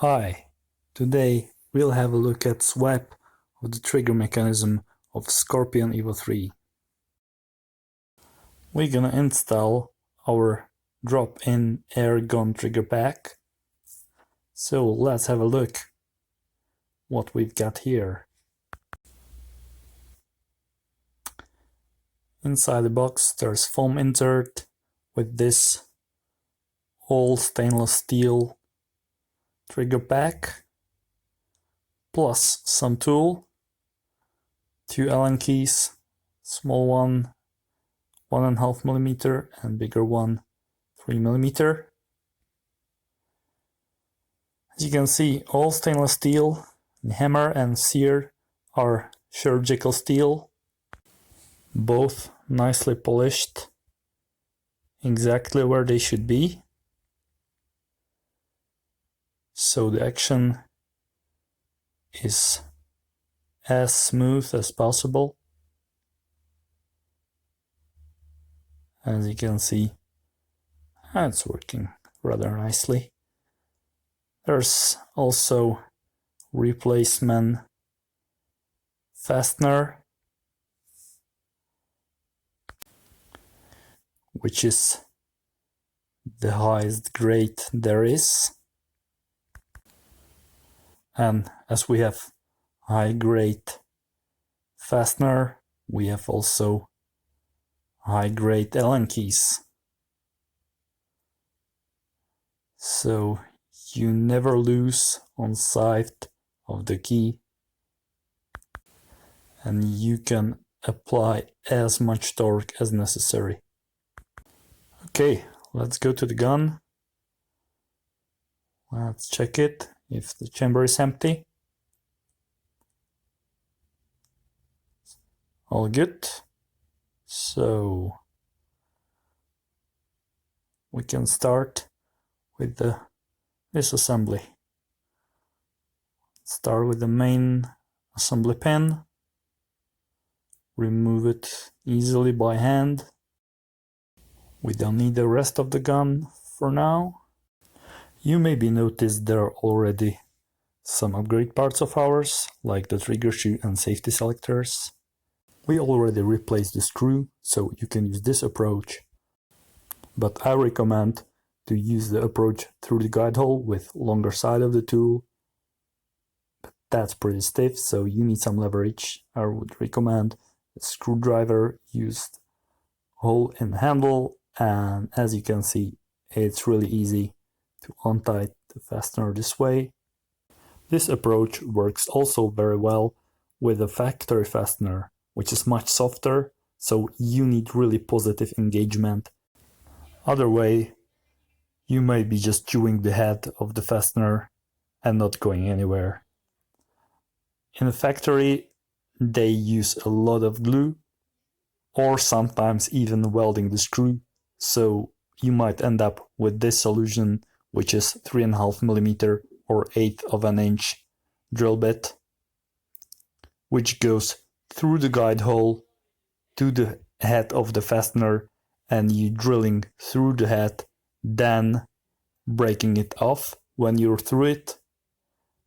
Hi, today we'll have a look at swap of the trigger mechanism of Scorpion EVO 3. We're gonna install our drop-in ERGON trigger pack. So let's have a look what we've got here. Inside the box there's foam insert with this all stainless steel trigger pack, plus some tool, 2 Allen keys, small one 1.5 mm and bigger one 3 mm. As you can see, all stainless steel, the hammer and sear are surgical steel, both nicely polished exactly where they should be, so the action is as smooth as possible. As you can see, it's working rather nicely. There's also replacement fastener, which is the highest grade there is. And as we have high grade fastener, we have also high grade Allen keys. So you never lose on sight of the key, and you can apply as much torque as necessary. Okay, let's go to the gun. Let's check it if the chamber is empty. All good. So we can start with the disassembly. Start with the main assembly pin. Remove it easily by hand. We don't need the rest of the gun for now. You maybe noticed there are already some upgrade parts of ours, like the trigger shoe and safety selectors. We already replaced the screw, so you can use this approach. But I recommend to use the approach through the guide hole with longer side of the tool. But that's pretty stiff, so you need some leverage. I would recommend a screwdriver used hole in the handle, and as you can see, it's really easy to untie the fastener this way. This approach works also very well with a factory fastener, which is much softer, so you need really positive engagement. Other way, you may be just chewing the head of the fastener and not going anywhere. In a factory, they use a lot of glue, or sometimes even welding the screw, so you might end up with this solution, which is 3.5 mm or 1/8 of an inch drill bit, which goes through the guide hole to the head of the fastener, and you drilling through the head, then breaking it off when you're through it,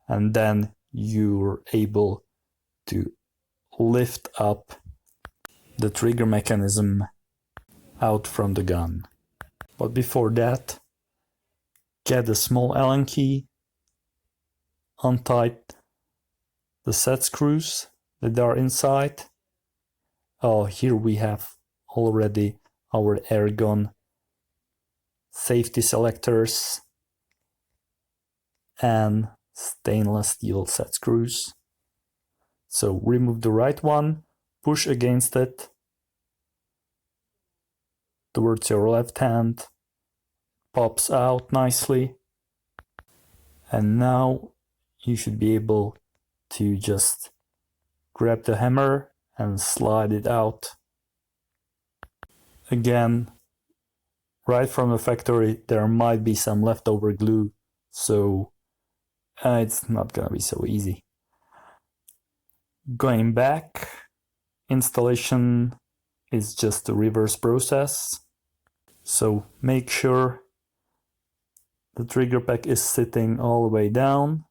and then you're able to lift up the trigger mechanism out from the gun. But before that, get a small Allen key, untie the set screws that are inside. Oh, here we have already our ERGON safety selectors and stainless steel set screws. So remove the right one, push against it towards your left hand, pops out nicely, and now you should be able to just grab the hammer and slide it out. Again, right from the factory there might be some leftover glue, so it's not gonna be so easy. Going back, installation is just a reverse process, so make sure The trigger pack is sitting all the way down,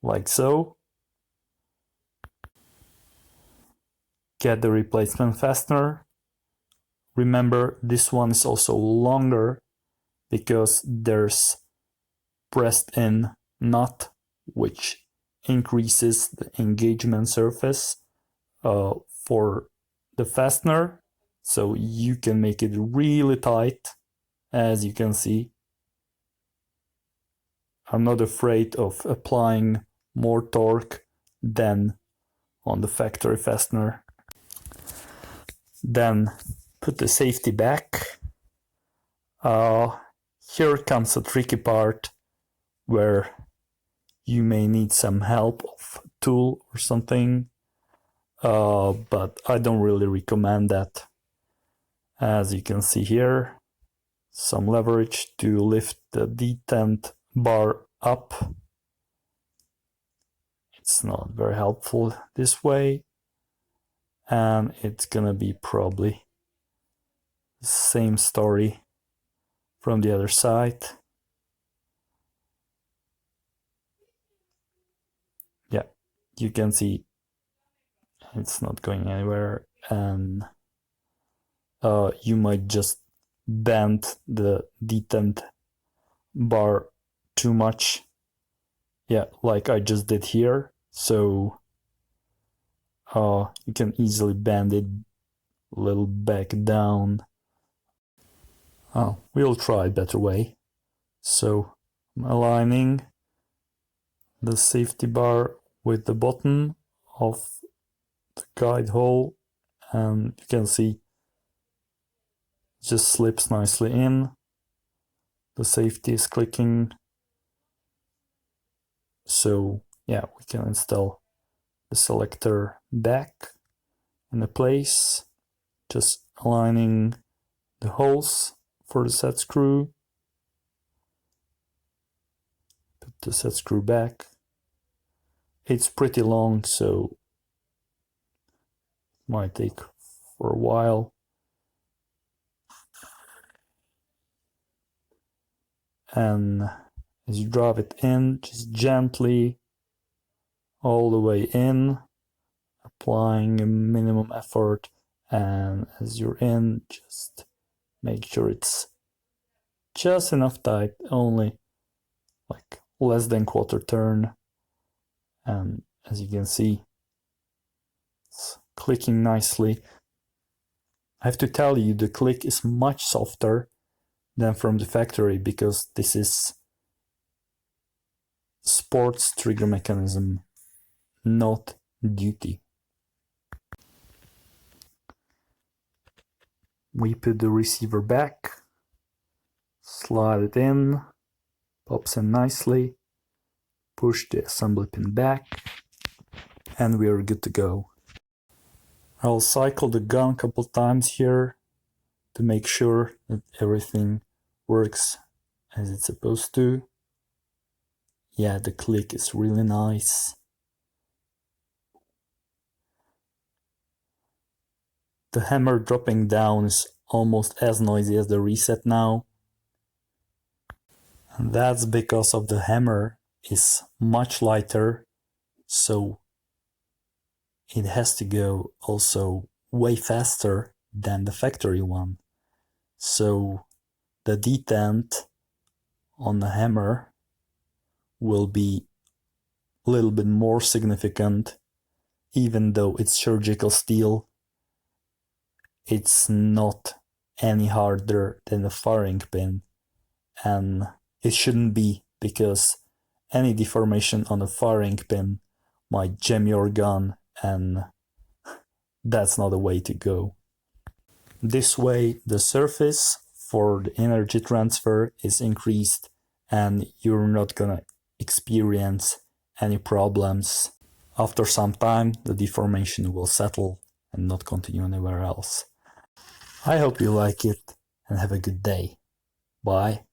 like so. Get the replacement fastener. Remember, this one is also longer because there's pressed in nut, which increases the engagement surface for the fastener, so you can make it really tight. As you can see, I'm not afraid of applying more torque than on the factory fastener. Then put the safety back. Here comes a tricky part where you may need some help of a tool or something, but I don't really recommend that. As you can see here, some leverage to lift the detent bar up. It's not very helpful this way, and it's gonna be probably the same story from the other side. Yeah, you can see it's not going anywhere, and you might just bend the detent bar too much. Yeah, like I just did here. So you can easily bend it a little back down. We'll try a better way. So I'm aligning the safety bar with the bottom of the guide hole, and you can see it just slips nicely in. The safety is clicking. So yeah, we can install the selector back in the place, just aligning the holes for the set screw. Put the set screw back. It's pretty long, so it might take for a while. And as you drive it in, just gently all the way in, applying a minimum effort, and as you're in, just make sure it's just enough tight, only like less than quarter turn. And as you can see, it's clicking nicely. I have to tell you, the click is much softer than from the factory because this is sports trigger mechanism, not duty. We put the receiver back, slide it in, pops in nicely, push the assembly pin back, and we are good to go. I'll cycle the gun a couple times here to make sure that everything works as it's supposed to. Yeah, the click is really nice. The hammer dropping down is almost as noisy as the reset now. And that's because of the hammer is much lighter, so it has to go also way faster than the factory one. So the detent on the hammer will be a little bit more significant. Even though it's surgical steel, it's not any harder than the firing pin, and it shouldn't be, because any deformation on a firing pin might jam your gun, and that's not the way to go. This way the surface for the energy transfer is increased, and you're not gonna experience any problems. After some time, the deformation will settle and not continue anywhere else. I hope you like it and have a good day. Bye.